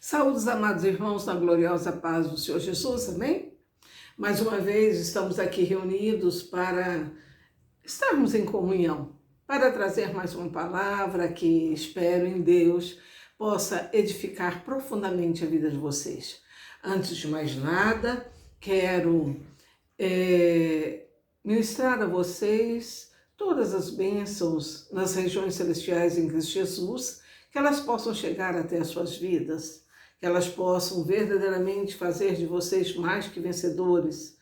Saúde, amados irmãos, na gloriosa paz do Senhor Jesus, amém? Mais uma vez estamos aqui reunidos para estarmos em comunhão, para trazer mais uma palavra que espero em Deus possa edificar profundamente a vida de vocês. Antes de mais nada, quero ministrar a vocês todas as bênçãos nas regiões celestiais em Cristo Jesus, que elas possam chegar até as suas vidas, que elas possam verdadeiramente fazer de vocês mais que vencedores,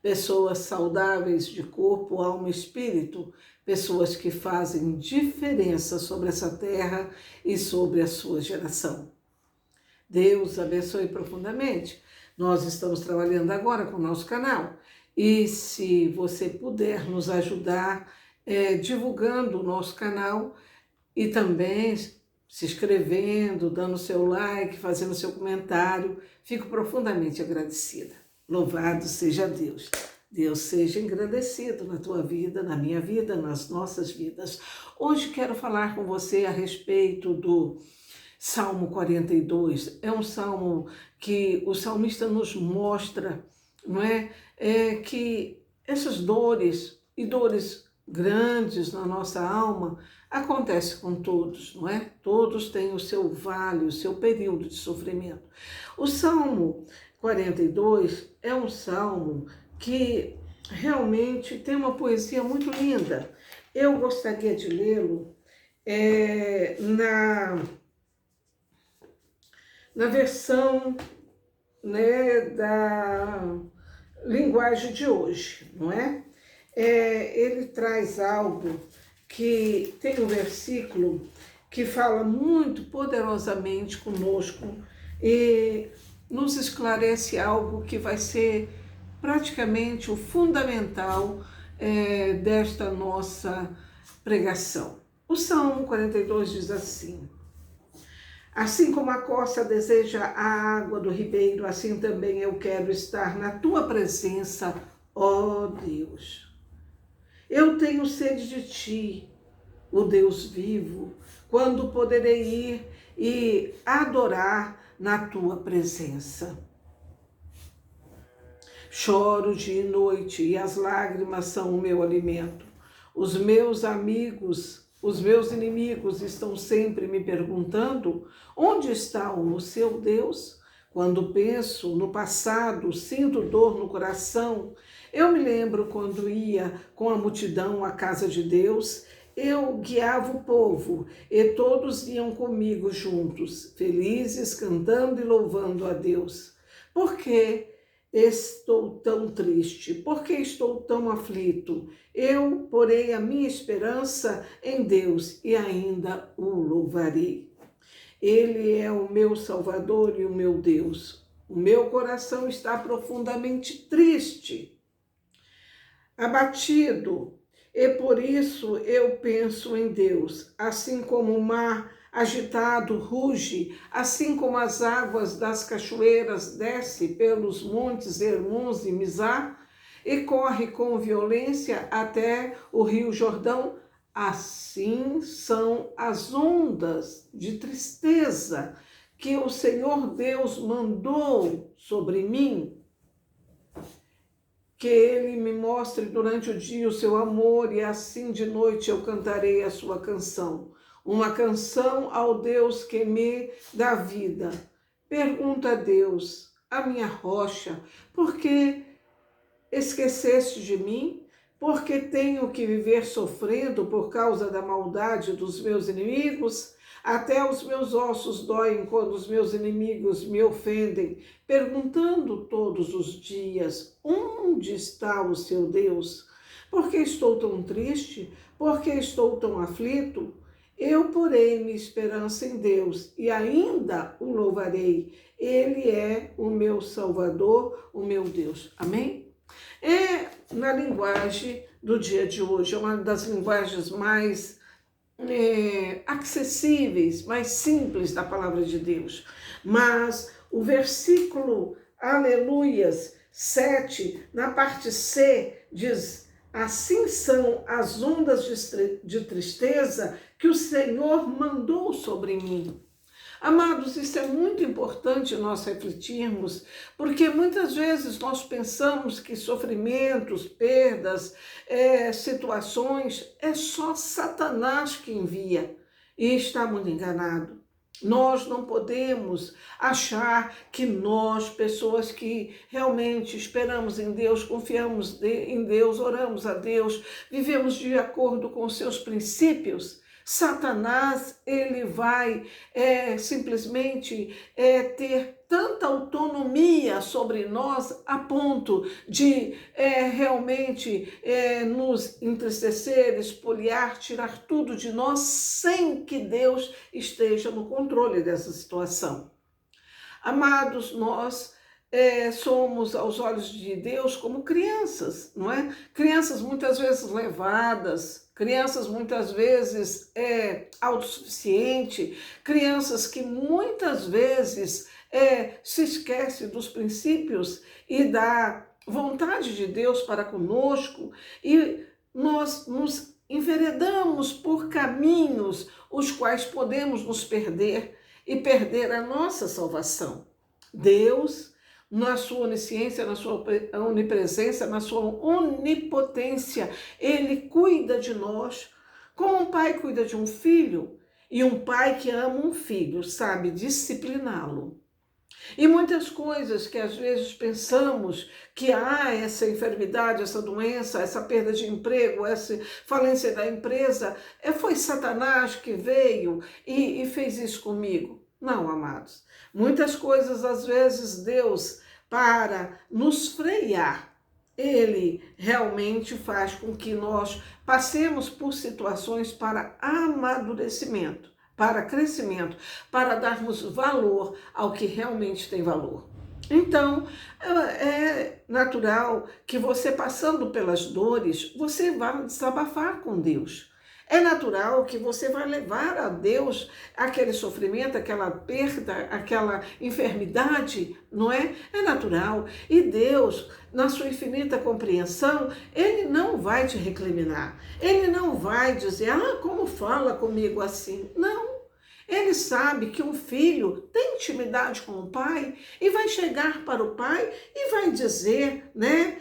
pessoas saudáveis de corpo, alma e espírito, pessoas que fazem diferença sobre essa terra e sobre a sua geração. Deus abençoe profundamente. Nós estamos trabalhando agora com o nosso canal e se você puder nos ajudar divulgando o nosso canal e também se inscrevendo, dando seu like, fazendo seu comentário, fico profundamente agradecida. Louvado seja Deus. Deus seja engrandecido na tua vida, na minha vida, nas nossas vidas. Hoje quero falar com você a respeito do Salmo 42. É um salmo que o salmista nos mostra, não é? Que essas dores e dores grandes na nossa alma acontece com todos, não é? Todos têm o seu vale, o seu período de sofrimento. O Salmo 42 é um salmo que realmente tem uma poesia muito linda. Eu gostaria de lê-lo na versão, né, da linguagem de hoje, não é? Ele traz algo que tem um versículo que fala muito poderosamente conosco e nos esclarece algo que vai ser praticamente o fundamental desta nossa pregação. O Salmo 42 diz assim: assim como a corça deseja a água do ribeiro, assim também eu quero estar na tua presença, ó Deus. Eu tenho sede de ti, o Deus vivo, quando poderei ir e adorar na tua presença. Choro dia e noite e as lágrimas são o meu alimento. Os meus amigos, os meus inimigos estão sempre me perguntando: onde está o seu Deus? Quando penso no passado, sinto dor no coração. Eu me lembro quando ia com a multidão à casa de Deus, eu guiava o povo e todos iam comigo juntos, felizes, cantando e louvando a Deus. Por que estou tão triste? Por que estou tão aflito? Eu porei a minha esperança em Deus e ainda o louvarei. Ele é o meu Salvador e o meu Deus. O meu coração está profundamente triste, abatido, e por isso eu penso em Deus. Assim como o mar agitado ruge, assim como as águas das cachoeiras desce pelos montes Hermons e Mizar e corre com violência até o rio Jordão, assim são as ondas de tristeza que o Senhor Deus mandou sobre mim. Que Ele me mostre durante o dia o seu amor e assim de noite eu cantarei a sua canção. Uma canção ao Deus que me dá vida. Pergunta a Deus, a minha rocha, por que esqueceste de mim? Por que tenho que viver sofrendo por causa da maldade dos meus inimigos? Até os meus ossos doem quando os meus inimigos me ofendem, perguntando todos os dias: onde está o seu Deus? Por que estou tão triste? Por que estou tão aflito? Eu porei minha esperança em Deus e ainda o louvarei. Ele é o meu Salvador, o meu Deus. Amém? Na linguagem do dia de hoje, é uma das linguagens mais acessíveis, mais simples da palavra de Deus. Mas o versículo Aleluias 7, na parte C, diz: assim são as ondas de tristeza que o Senhor mandou sobre mim. Amados, isso é muito importante nós refletirmos, porque muitas vezes nós pensamos que sofrimentos, perdas, situações, é só Satanás que envia, e está muito enganado. Nós não podemos achar que nós, pessoas que realmente esperamos em Deus, confiamos em Deus, oramos a Deus, vivemos de acordo com os seus princípios, Satanás, ele vai simplesmente ter tanta autonomia sobre nós a ponto de realmente nos entristecer, espoliar, tirar tudo de nós sem que Deus esteja no controle dessa situação. Amados, nós somos aos olhos de Deus como crianças, não é? Crianças muitas vezes levadas, crianças muitas vezes autossuficientes, crianças que muitas vezes se esquecem dos princípios e da vontade de Deus para conosco, e nós nos enveredamos por caminhos os quais podemos nos perder e perder a nossa salvação. Deus, na sua onisciência, na sua onipresença, na sua onipotência, Ele cuida de nós como um pai cuida de um filho, e um pai que ama um filho sabe discipliná-lo. E muitas coisas que às vezes pensamos que essa enfermidade, essa doença, essa perda de emprego, essa falência da empresa, foi Satanás que veio e fez isso comigo. Não, amados. Muitas coisas, às vezes, Deus, para nos frear, Ele realmente faz com que nós passemos por situações para amadurecimento, para crescimento, para darmos valor ao que realmente tem valor. Então, é natural que você, passando pelas dores, você vá desabafar com Deus. É natural que você vai levar a Deus aquele sofrimento, aquela perda, aquela enfermidade, não é? É natural. E Deus, na sua infinita compreensão, Ele não vai te recriminar. Ele não vai dizer, como fala comigo assim? Não. Ele sabe que um filho tem intimidade com o pai e vai chegar para o pai e vai dizer, né?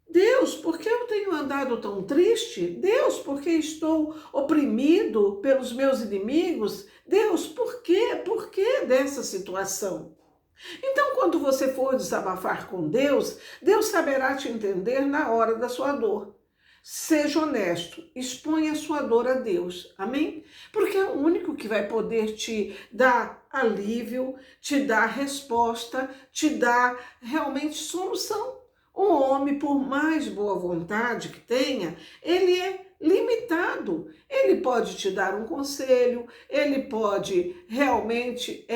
Deus, por que eu tenho andado tão triste? Deus, por que estou oprimido pelos meus inimigos? Deus, por quê? Por que dessa situação? Então, quando você for desabafar com Deus, Deus saberá te entender na hora da sua dor. Seja honesto, exponha a sua dor a Deus, amém? Porque é o único que vai poder te dar alívio, te dar resposta, te dar realmente solução. Um homem, por mais boa vontade que tenha, ele é limitado. Ele pode te dar um conselho, ele pode realmente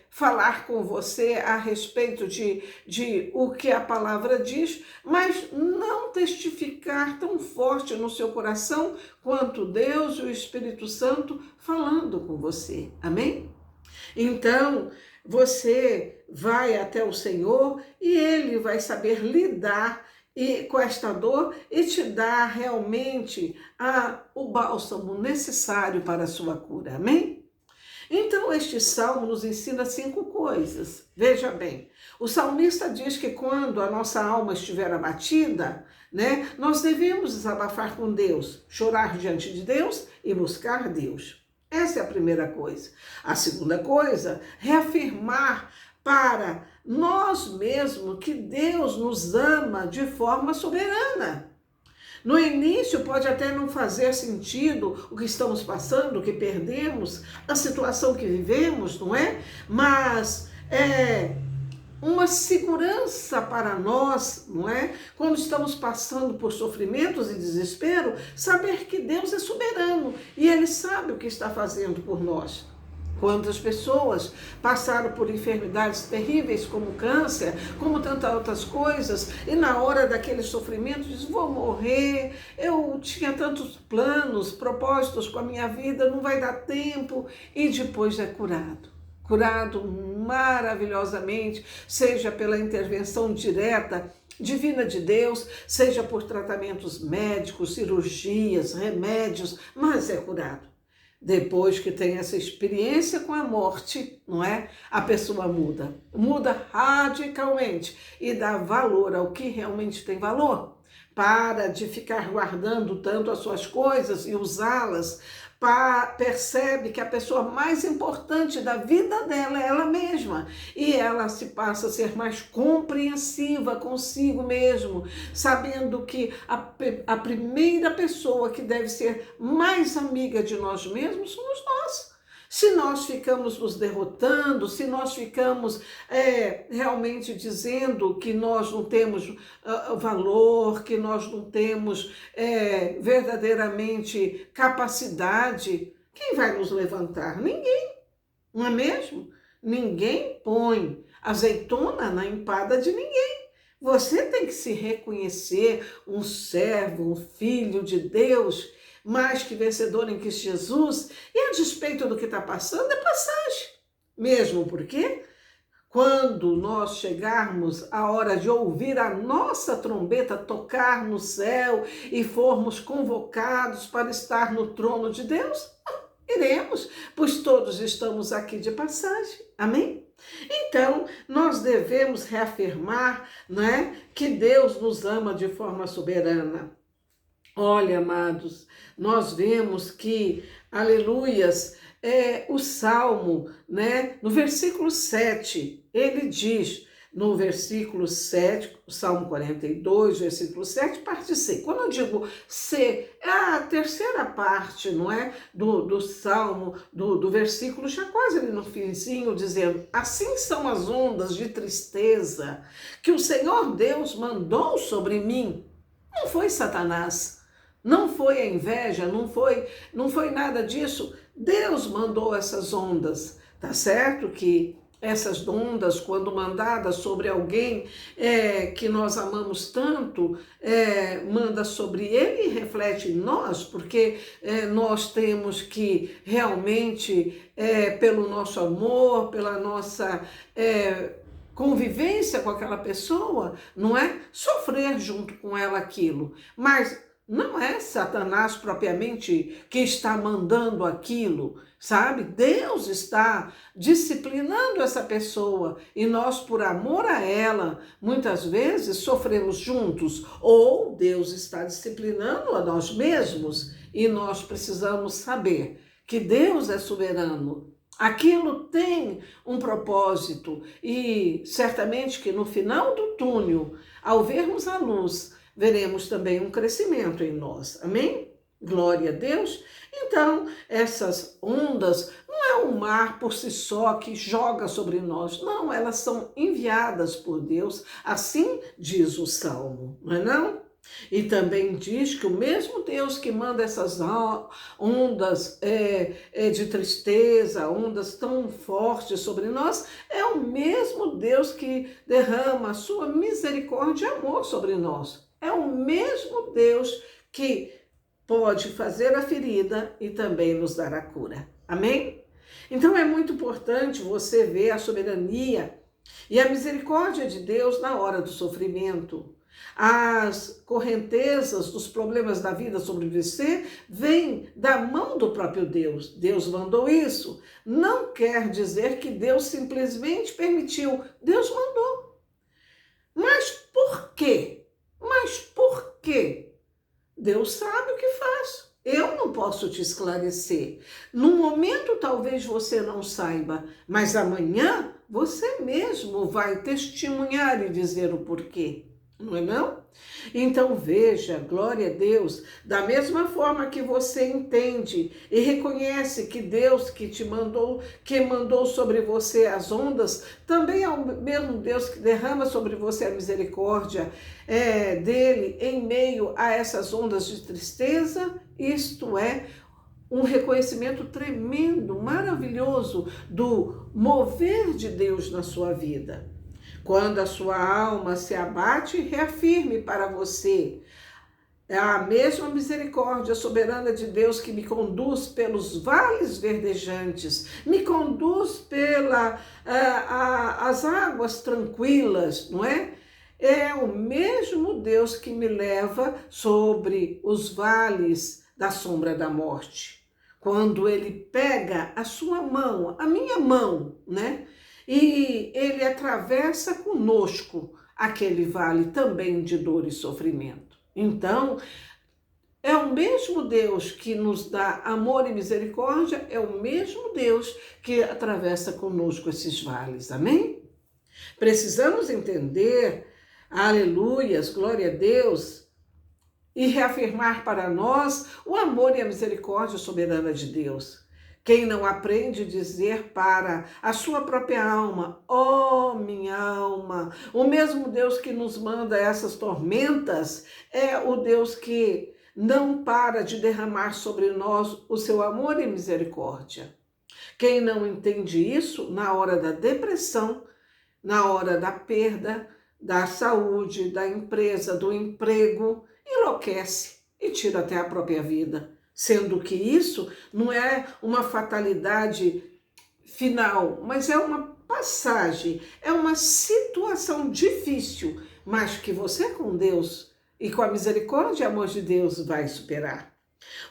falar com você a respeito de o que a palavra diz, mas não testificar tão forte no seu coração quanto Deus e o Espírito Santo falando com você. Amém? Então, você vai até o Senhor e Ele vai saber lidar com esta dor e te dar realmente o bálsamo necessário para a sua cura. Amém? Então, este salmo nos ensina 5 coisas. Veja bem, o salmista diz que quando a nossa alma estiver abatida, né, nós devemos desabafar com Deus, chorar diante de Deus e buscar Deus. Essa é a primeira coisa. A segunda coisa, reafirmar para nós mesmos que Deus nos ama de forma soberana. No início pode até não fazer sentido o que estamos passando, o que perdemos, a situação que vivemos, não é? Mas uma segurança para nós, não é? Quando estamos passando por sofrimentos e desespero, saber que Deus é soberano e Ele sabe o que está fazendo por nós. Quantas pessoas passaram por enfermidades terríveis como câncer, como tantas outras coisas, e na hora daquele sofrimento diz, vou morrer, eu tinha tantos planos, propósitos com a minha vida, não vai dar tempo, e depois é curado. Curado maravilhosamente, seja pela intervenção direta, divina de Deus, seja por tratamentos médicos, cirurgias, remédios, mas é curado. Depois que tem essa experiência com a morte, não é? A pessoa muda radicalmente e dá valor ao que realmente tem valor. Para de ficar guardando tanto as suas coisas e usá-las, percebe que a pessoa mais importante da vida dela é ela mesma. E ela se passa a ser mais compreensiva consigo mesmo, sabendo que a primeira pessoa que deve ser mais amiga de nós mesmos somos nós. Se nós ficamos nos derrotando, se nós ficamos realmente dizendo que nós não temos valor, que nós não temos verdadeiramente capacidade, quem vai nos levantar? Ninguém, não é mesmo? Ninguém põe azeitona na empada de ninguém. Você tem que se reconhecer um servo, um filho de Deus, mais que vencedor em Cristo Jesus, e a despeito do que está passando, é passagem. Mesmo porque, quando nós chegarmos a hora de ouvir a nossa trombeta tocar no céu e formos convocados para estar no trono de Deus, iremos, pois todos estamos aqui de passagem. Amém? Então, nós devemos reafirmar, né, que Deus nos ama de forma soberana. Olha, amados, nós vemos que, aleluias, o Salmo, né, no versículo 7, ele diz, no versículo 7, o Salmo 42, versículo 7, parte C. Quando eu digo C, é a terceira parte, não é, do Salmo, do versículo, já quase ali no finzinho, dizendo, assim são as ondas de tristeza que o Senhor Deus mandou sobre mim. Não foi Satanás. Não foi a inveja, não foi nada disso. Deus mandou essas ondas. Tá certo que essas ondas, quando mandadas sobre alguém que nós amamos tanto, manda sobre ele e reflete em nós, porque nós temos que realmente, pelo nosso amor, pela nossa convivência com aquela pessoa, não é? Sofrer junto com ela aquilo. Mas não é Satanás propriamente que está mandando aquilo, sabe? Deus está disciplinando essa pessoa e nós, por amor a ela, muitas vezes sofremos juntos. Ou Deus está disciplinando a nós mesmos e nós precisamos saber que Deus é soberano. Aquilo tem um propósito e certamente que no final do túnel, ao vermos a luz, veremos também um crescimento em nós. Amém? Glória a Deus. Então, essas ondas não é um mar por si só que joga sobre nós. Não, elas são enviadas por Deus. Assim diz o Salmo, não é não? E também diz que o mesmo Deus que manda essas ondas de tristeza, ondas tão fortes sobre nós, é o mesmo Deus que derrama a sua misericórdia e amor sobre nós. É o mesmo Deus que pode fazer a ferida e também nos dar a cura. Amém? Então é muito importante você ver a soberania e a misericórdia de Deus na hora do sofrimento. As correntezas dos problemas da vida sobre você vêm da mão do próprio Deus. Deus mandou isso. Não quer dizer que Deus simplesmente permitiu. Deus mandou. Mas por quê? Mas por quê? Deus sabe o que faz. Eu não posso te esclarecer. No momento talvez você não saiba, mas amanhã você mesmo vai testemunhar e dizer o porquê. Não é não? Então veja, glória a Deus, da mesma forma que você entende e reconhece que Deus que mandou sobre você as ondas, também é o mesmo Deus que derrama sobre você a misericórdia dele em meio a essas ondas de tristeza. Isto é um reconhecimento tremendo, maravilhoso do mover de Deus na sua vida. Quando a sua alma se abate, reafirme para você a mesma misericórdia soberana de Deus que me conduz pelos vales verdejantes, me conduz pelas águas tranquilas, não é? É o mesmo Deus que me leva sobre os vales da sombra da morte. quando ele pega a sua mão, a minha mão, né? E ele atravessa conosco aquele vale também de dor e sofrimento. Então, é o mesmo Deus que nos dá amor e misericórdia, é o mesmo Deus que atravessa conosco esses vales, amém? Precisamos entender, aleluias, glória a Deus, e reafirmar para nós o amor e a misericórdia soberana de Deus. Quem não aprende a dizer para a sua própria alma, ó minha alma, o mesmo Deus que nos manda essas tormentas é o Deus que não para de derramar sobre nós o seu amor e misericórdia. Quem não entende isso, na hora da depressão, na hora da perda, da saúde, da empresa, do emprego, enlouquece e tira até a própria vida. Sendo que isso não é uma fatalidade final, mas é uma passagem, é uma situação difícil, mas que você com Deus e com a misericórdia e amor de Deus vai superar.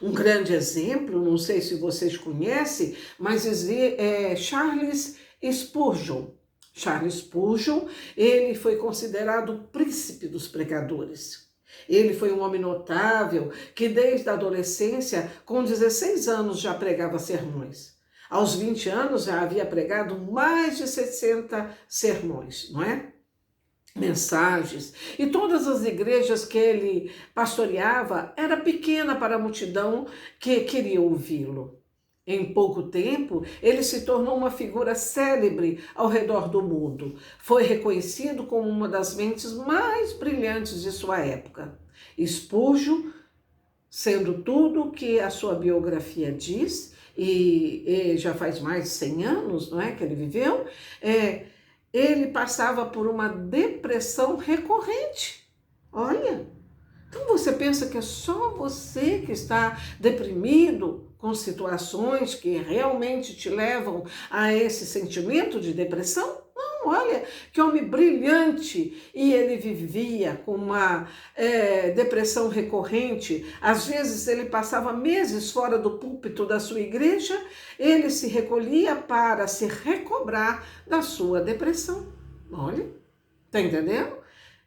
Um grande exemplo, não sei se vocês conhecem, mas é Charles Spurgeon. Charles Spurgeon, ele foi considerado o príncipe dos pregadores. Ele foi um homem notável que desde a adolescência, com 16 anos, já pregava sermões. Aos 20 anos já havia pregado mais de 60 sermões, não é? Mensagens. E todas as igrejas que ele pastoreava era pequena para a multidão que queria ouvi-lo. Em pouco tempo, ele se tornou uma figura célebre ao redor do mundo. Foi reconhecido como uma das mentes mais brilhantes de sua época. Spurgeon, sendo tudo o que a sua biografia diz, e já faz mais de 100 anos, não é, que ele viveu, ele passava por uma depressão recorrente. Olha, então você pensa que é só você que está deprimido com situações que realmente te levam a esse sentimento de depressão? Não, olha, que homem brilhante! E ele vivia com uma depressão recorrente. Às vezes ele passava meses fora do púlpito da sua igreja, ele se recolhia para se recobrar da sua depressão. Olha, tá entendendo?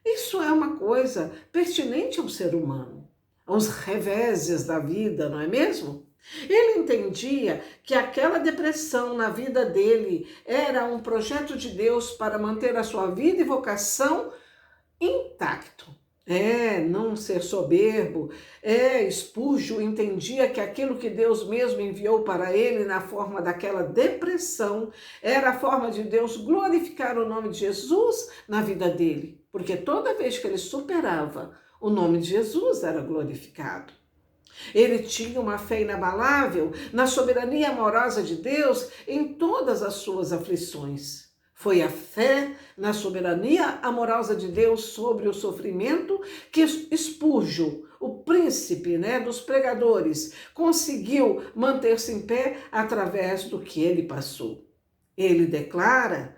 Isso é uma coisa pertinente ao ser humano, aos reveses da vida, não é mesmo? Ele entendia que aquela depressão na vida dele era um projeto de Deus para manter a sua vida e vocação intacto. Não ser soberbo. Spurgeon entendia que aquilo que Deus mesmo enviou para ele na forma daquela depressão era a forma de Deus glorificar o nome de Jesus na vida dele. Porque toda vez que ele superava, o nome de Jesus era glorificado. Ele tinha uma fé inabalável na soberania amorosa de Deus em todas as suas aflições. Foi a fé na soberania amorosa de Deus sobre o sofrimento que Spurgeon, o príncipe, dos pregadores, conseguiu manter-se em pé através do que ele passou. Ele declara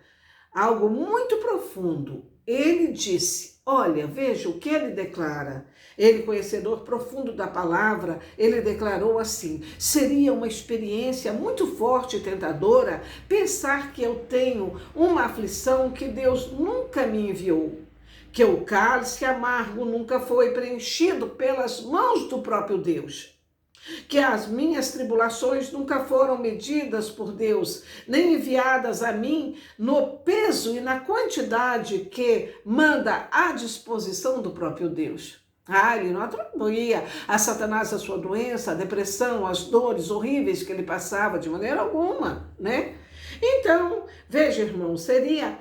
algo muito profundo. Ele disse, olha, veja o que ele declara. Ele, conhecedor profundo da palavra, ele declarou assim: seria uma experiência muito forte e tentadora pensar que eu tenho uma aflição que Deus nunca me enviou, que o cálice amargo nunca foi preenchido pelas mãos do próprio Deus, que as minhas tribulações nunca foram medidas por Deus, nem enviadas a mim no peso e na quantidade que manda à disposição do próprio Deus. Ele não atribuía a Satanás a sua doença, a depressão, as dores horríveis que ele passava de maneira alguma, né? Então, veja, irmão, seria,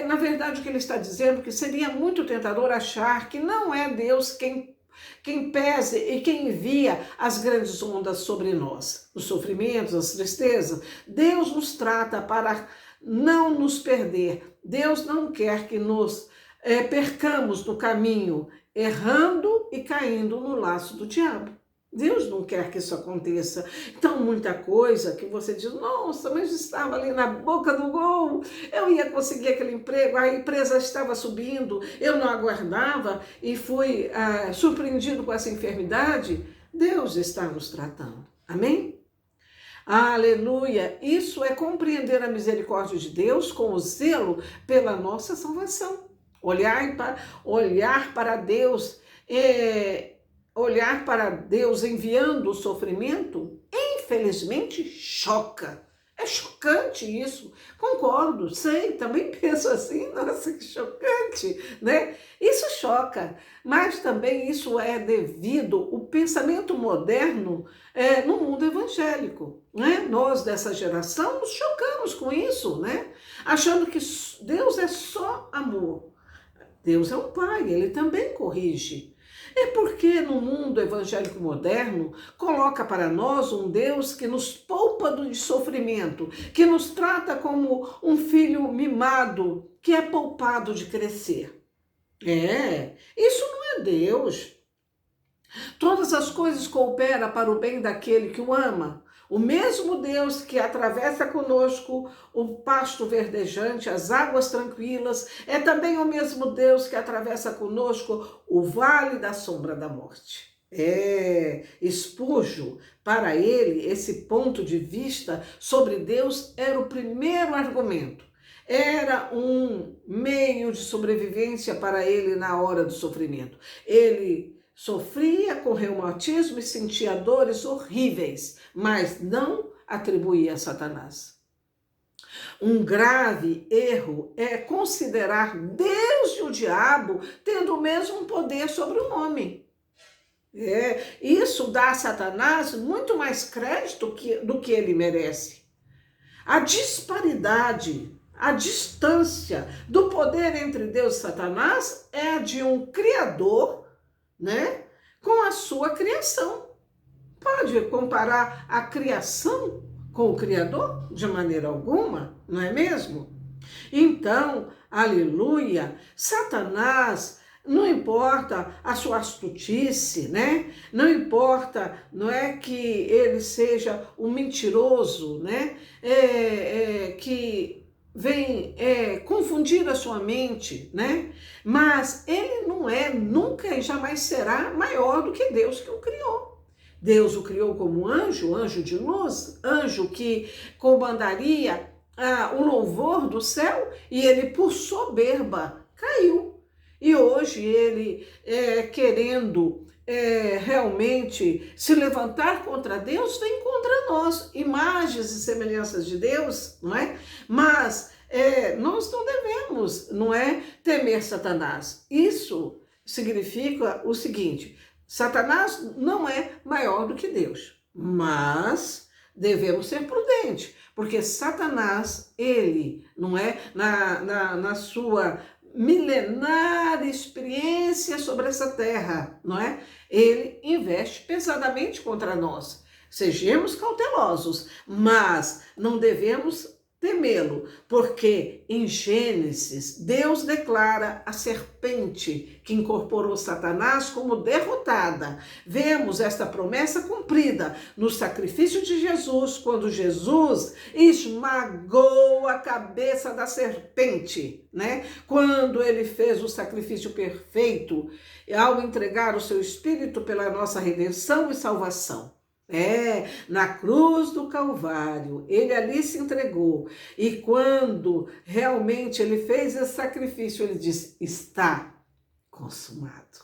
na verdade, o que ele está dizendo, que seria muito tentador achar que não é Deus quem pese e quem envia as grandes ondas sobre nós, os sofrimentos, as tristezas. Deus nos trata para não nos perder. Deus não quer que nos percamos no caminho, errando e caindo no laço do diabo. Deus não quer que isso aconteça. Então, muita coisa que você diz, nossa, mas estava ali na boca do gol, eu ia conseguir aquele emprego, a empresa estava subindo, eu não aguardava e fui surpreendido com essa enfermidade. Deus está nos tratando. Amém? Aleluia! Isso é compreender a misericórdia de Deus com o zelo pela nossa salvação. Olhar para Deus, olhar para Deus enviando o sofrimento, infelizmente choca. É chocante isso. Concordo, sei, também penso assim, nossa, que chocante, né? Isso choca, mas também isso é devido ao pensamento moderno no mundo evangélico, né? Nós dessa geração nos chocamos com isso, né? Achando que Deus é só amor. Deus é um pai, ele também corrige. É porque no mundo evangélico moderno coloca para nós um Deus que nos poupa de sofrimento, que nos trata como um filho mimado que é poupado de crescer. Isso não é Deus. Todas as coisas cooperam para o bem daquele que o ama. O mesmo Deus que atravessa conosco o pasto verdejante, as águas tranquilas, é também o mesmo Deus que atravessa conosco o vale da sombra da morte. Spurgeon, para ele, esse ponto de vista sobre Deus era o primeiro argumento. Era um meio de sobrevivência para ele na hora do sofrimento. Ele sofria com reumatismo e sentia dores horríveis, mas não atribuía a Satanás. Um grave erro é considerar Deus e o diabo tendo o mesmo poder sobre o homem. Isso dá a Satanás muito mais crédito do que ele merece. A disparidade, a distância do poder entre Deus e Satanás é a de um criador, né, com a sua criação. Pode comparar a criação com o Criador? De maneira alguma, não é mesmo? Então, aleluia, Satanás, não importa a sua astutice, né? Não importa, não é que ele seja um mentiroso, né? Que vem confundir a sua mente, né? Mas ele não é, nunca e jamais será maior do que Deus que o criou. Deus o criou como anjo, anjo de luz, anjo que comandaria o louvor do céu, e ele, por soberba, caiu. E hoje ele, querendo realmente se levantar contra Deus, vem contra nós, imagens e semelhanças de Deus, não é? Mas nós não devemos, não é, temer Satanás. Isso significa o seguinte: Satanás não é maior do que Deus, mas devemos ser prudentes, porque Satanás, ele, não é, na sua milenar experiência sobre essa terra, não é? Ele investe pesadamente contra nós. Sejamos cautelosos, mas não devemos temê-lo, porque em Gênesis Deus declara a serpente que incorporou Satanás como derrotada. Vemos esta promessa cumprida no sacrifício de Jesus, quando Jesus esmagou a cabeça da serpente, né? Quando ele fez o sacrifício perfeito, ao entregar o seu espírito pela nossa redenção e salvação. Na cruz do Calvário, ele ali se entregou, e quando realmente ele fez esse sacrifício, ele disse: está consumado.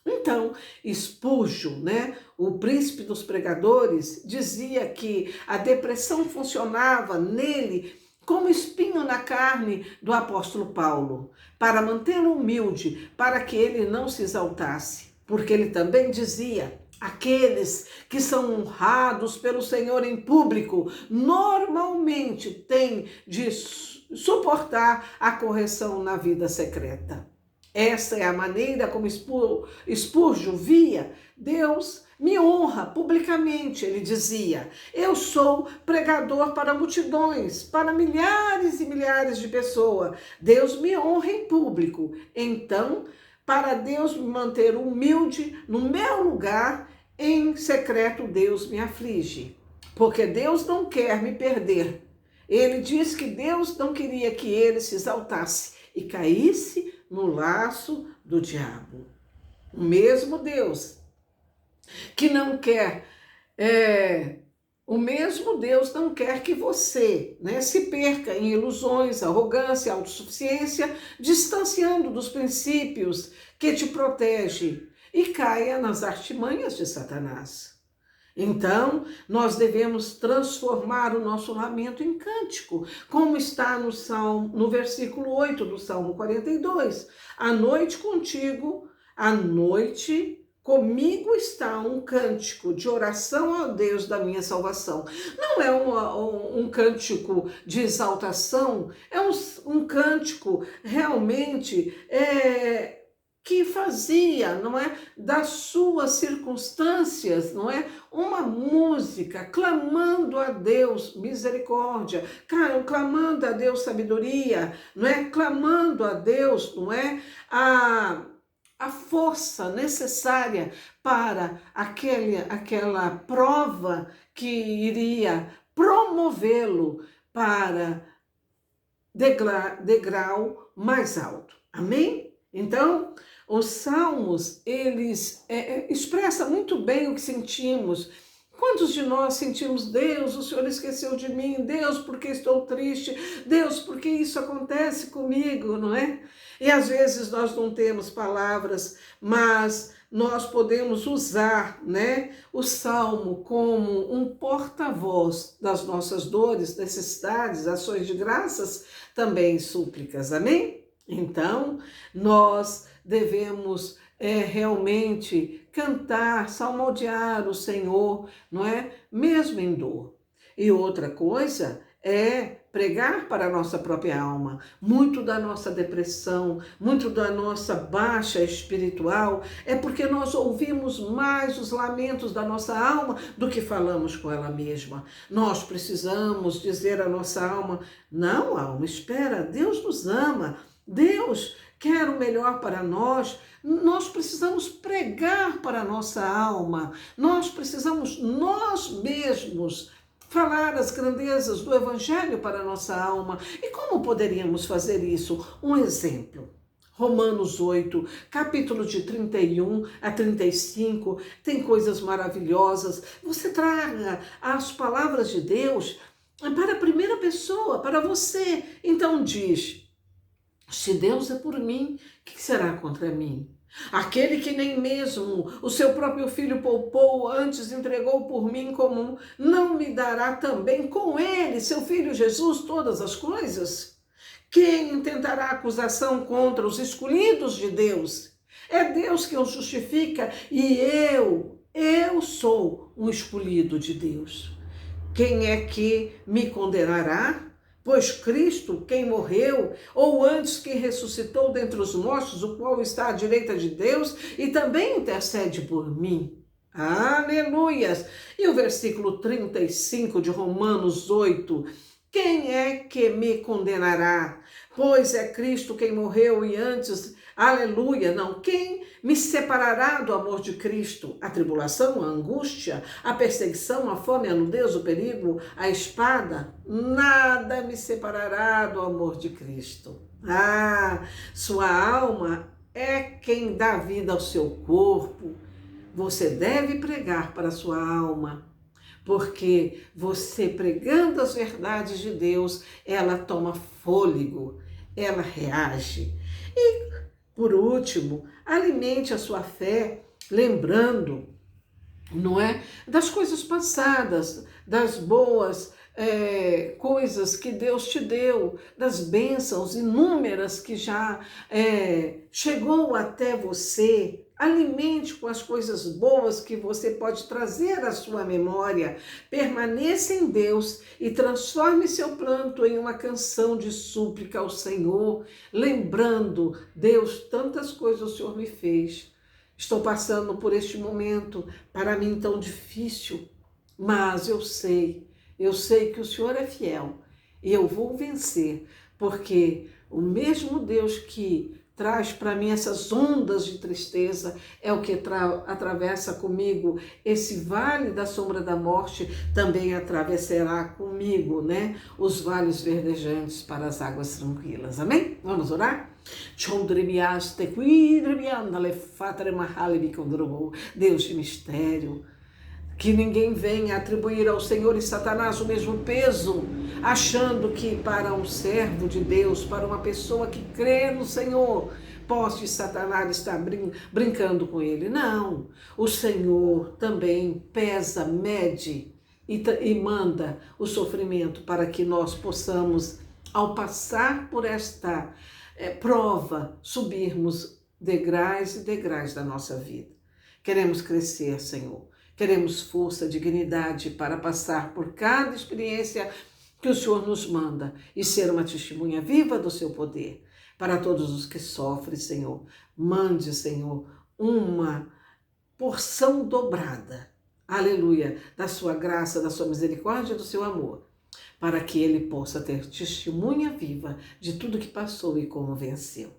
Então, Spurgeon, né, o príncipe dos pregadores, dizia que a depressão funcionava nele como espinho na carne do apóstolo Paulo, para mantê-lo humilde, para que ele não se exaltasse, porque ele também dizia: aqueles que são honrados pelo Senhor em público normalmente têm de suportar a correção na vida secreta. Essa é a maneira como Spurgeon via Deus. Me honra publicamente, ele dizia. Eu sou pregador para multidões, para milhares e milhares de pessoas. Deus me honra em público. Então, para Deus me manter humilde no meu lugar, em secreto Deus me aflige. Porque Deus não quer me perder. Ele diz que Deus não queria que ele se exaltasse e caísse no laço do diabo. O mesmo Deus que não quer O mesmo Deus não quer que você, né, se perca em ilusões, arrogância, autossuficiência, distanciando dos princípios que te protegem e caia nas artimanhas de Satanás. Então, nós devemos transformar o nosso lamento em cântico, como está no versículo 8 do Salmo 42. À noite contigo, à noite comigo está um cântico de oração ao Deus da minha salvação. Não é um cântico de exaltação, é um cântico realmente que fazia, não é, das suas circunstâncias, não é, uma música clamando a Deus misericórdia, clamando a Deus sabedoria, não é, clamando a Deus, não é, a força necessária para aquela prova que iria promovê-lo para degrau mais alto. Amém? Então, os salmos, eles expressam muito bem o que sentimos. Quantos de nós sentimos, Deus, o Senhor esqueceu de mim, Deus, porque estou triste, Deus, porque isso acontece comigo, não é? E às vezes nós não temos palavras, mas nós podemos usar, né, o salmo como um porta-voz das nossas dores, necessidades, ações de graças, também súplicas, amém? Então, nós devemos realmente cantar, salmodiar o Senhor, não é? Mesmo em dor. E outra coisa é pregar para a nossa própria alma. Muito da nossa depressão, muito da nossa baixa espiritual é porque nós ouvimos mais os lamentos da nossa alma do que falamos com ela mesma. Nós precisamos dizer à nossa alma, não, alma, espera, Deus nos ama, Deus quer o melhor para nós. Nós precisamos pregar para a nossa alma, nós precisamos nós mesmos falar as grandezas do Evangelho para a nossa alma. E como poderíamos fazer isso? Um exemplo. Romanos 8, capítulo de 31 a 35, tem coisas maravilhosas. Você traga as palavras de Deus para a primeira pessoa, para você. Então diz, se Deus é por mim, que será contra mim? Aquele que nem mesmo o seu próprio filho poupou, antes entregou por mim comum, não me dará também com ele, seu filho Jesus, todas as coisas? Quem intentará acusação contra os escolhidos de Deus? É Deus que os justifica e eu sou um escolhido de Deus. Quem é que me condenará? Pois Cristo, quem morreu, ou antes quem ressuscitou dentre os mortos, o qual está à direita de Deus e também intercede por mim. Aleluias! E o versículo 35 de Romanos 8, quem é que me condenará? Pois é Cristo quem morreu e antes, aleluia, não, quem me separará do amor de Cristo? A tribulação, a angústia, a perseguição, a fome, a nudez, o perigo, a espada? Nada me separará do amor de Cristo. Sua alma é quem dá vida ao seu corpo. Você deve pregar para a sua alma, porque você pregando as verdades de Deus, ela toma fôlego, ela reage. E, por último, alimente a sua fé, lembrando, não é, das coisas passadas, das boas coisas que Deus te deu, das bênçãos inúmeras que já chegou até você. Alimente com as coisas boas que você pode trazer à sua memória. Permaneça em Deus e transforme seu pranto em uma canção de súplica ao Senhor, lembrando, Deus, tantas coisas o Senhor me fez. Estou passando por este momento, para mim tão difícil, mas eu sei que o Senhor é fiel e eu vou vencer, porque o mesmo Deus que traz para mim essas ondas de tristeza, é o que atravessa comigo esse vale da sombra da morte, também atravessará comigo, né, os vales verdejantes para as águas tranquilas. Amém? Vamos orar? Deus de mistério, Que ninguém venha atribuir ao Senhor e Satanás o mesmo peso, achando que para um servo de Deus, para uma pessoa que crê no Senhor, poste Satanás estar brincando com ele. Não, o Senhor também pesa, mede e manda o sofrimento para que nós possamos, ao passar por esta prova, subirmos degraus e degraus da nossa vida. Queremos crescer, Senhor. Queremos força, dignidade para passar por cada experiência que o Senhor nos manda e ser uma testemunha viva do seu poder. Para todos os que sofrem, Senhor, mande, Senhor, uma porção dobrada, aleluia, da sua graça, da sua misericórdia, do seu amor, para que ele possa ter testemunha viva de tudo que passou e como venceu.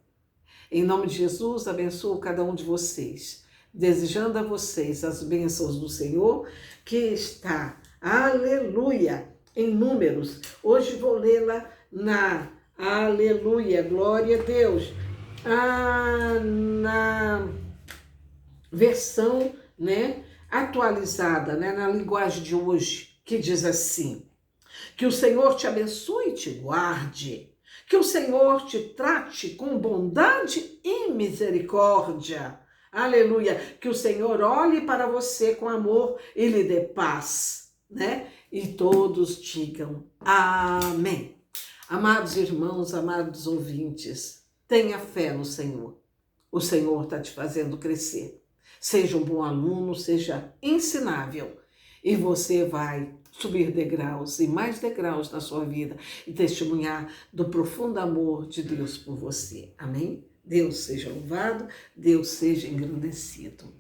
Em nome de Jesus, abençoo cada um de vocês, desejando a vocês as bênçãos do Senhor, que está, aleluia, em Números. Hoje vou lê-la na, aleluia, glória a Deus, na versão, atualizada, na linguagem de hoje, que diz assim: que o Senhor te abençoe e te guarde, que o Senhor te trate com bondade e misericórdia. Aleluia. Que o Senhor olhe para você com amor e lhe dê paz, E todos digam amém. Amados irmãos, amados ouvintes, tenha fé no Senhor. O Senhor está te fazendo crescer. Seja um bom aluno, seja ensinável. E você vai subir degraus e mais degraus na sua vida e testemunhar do profundo amor de Deus por você. Amém? Deus seja louvado, Deus seja engrandecido.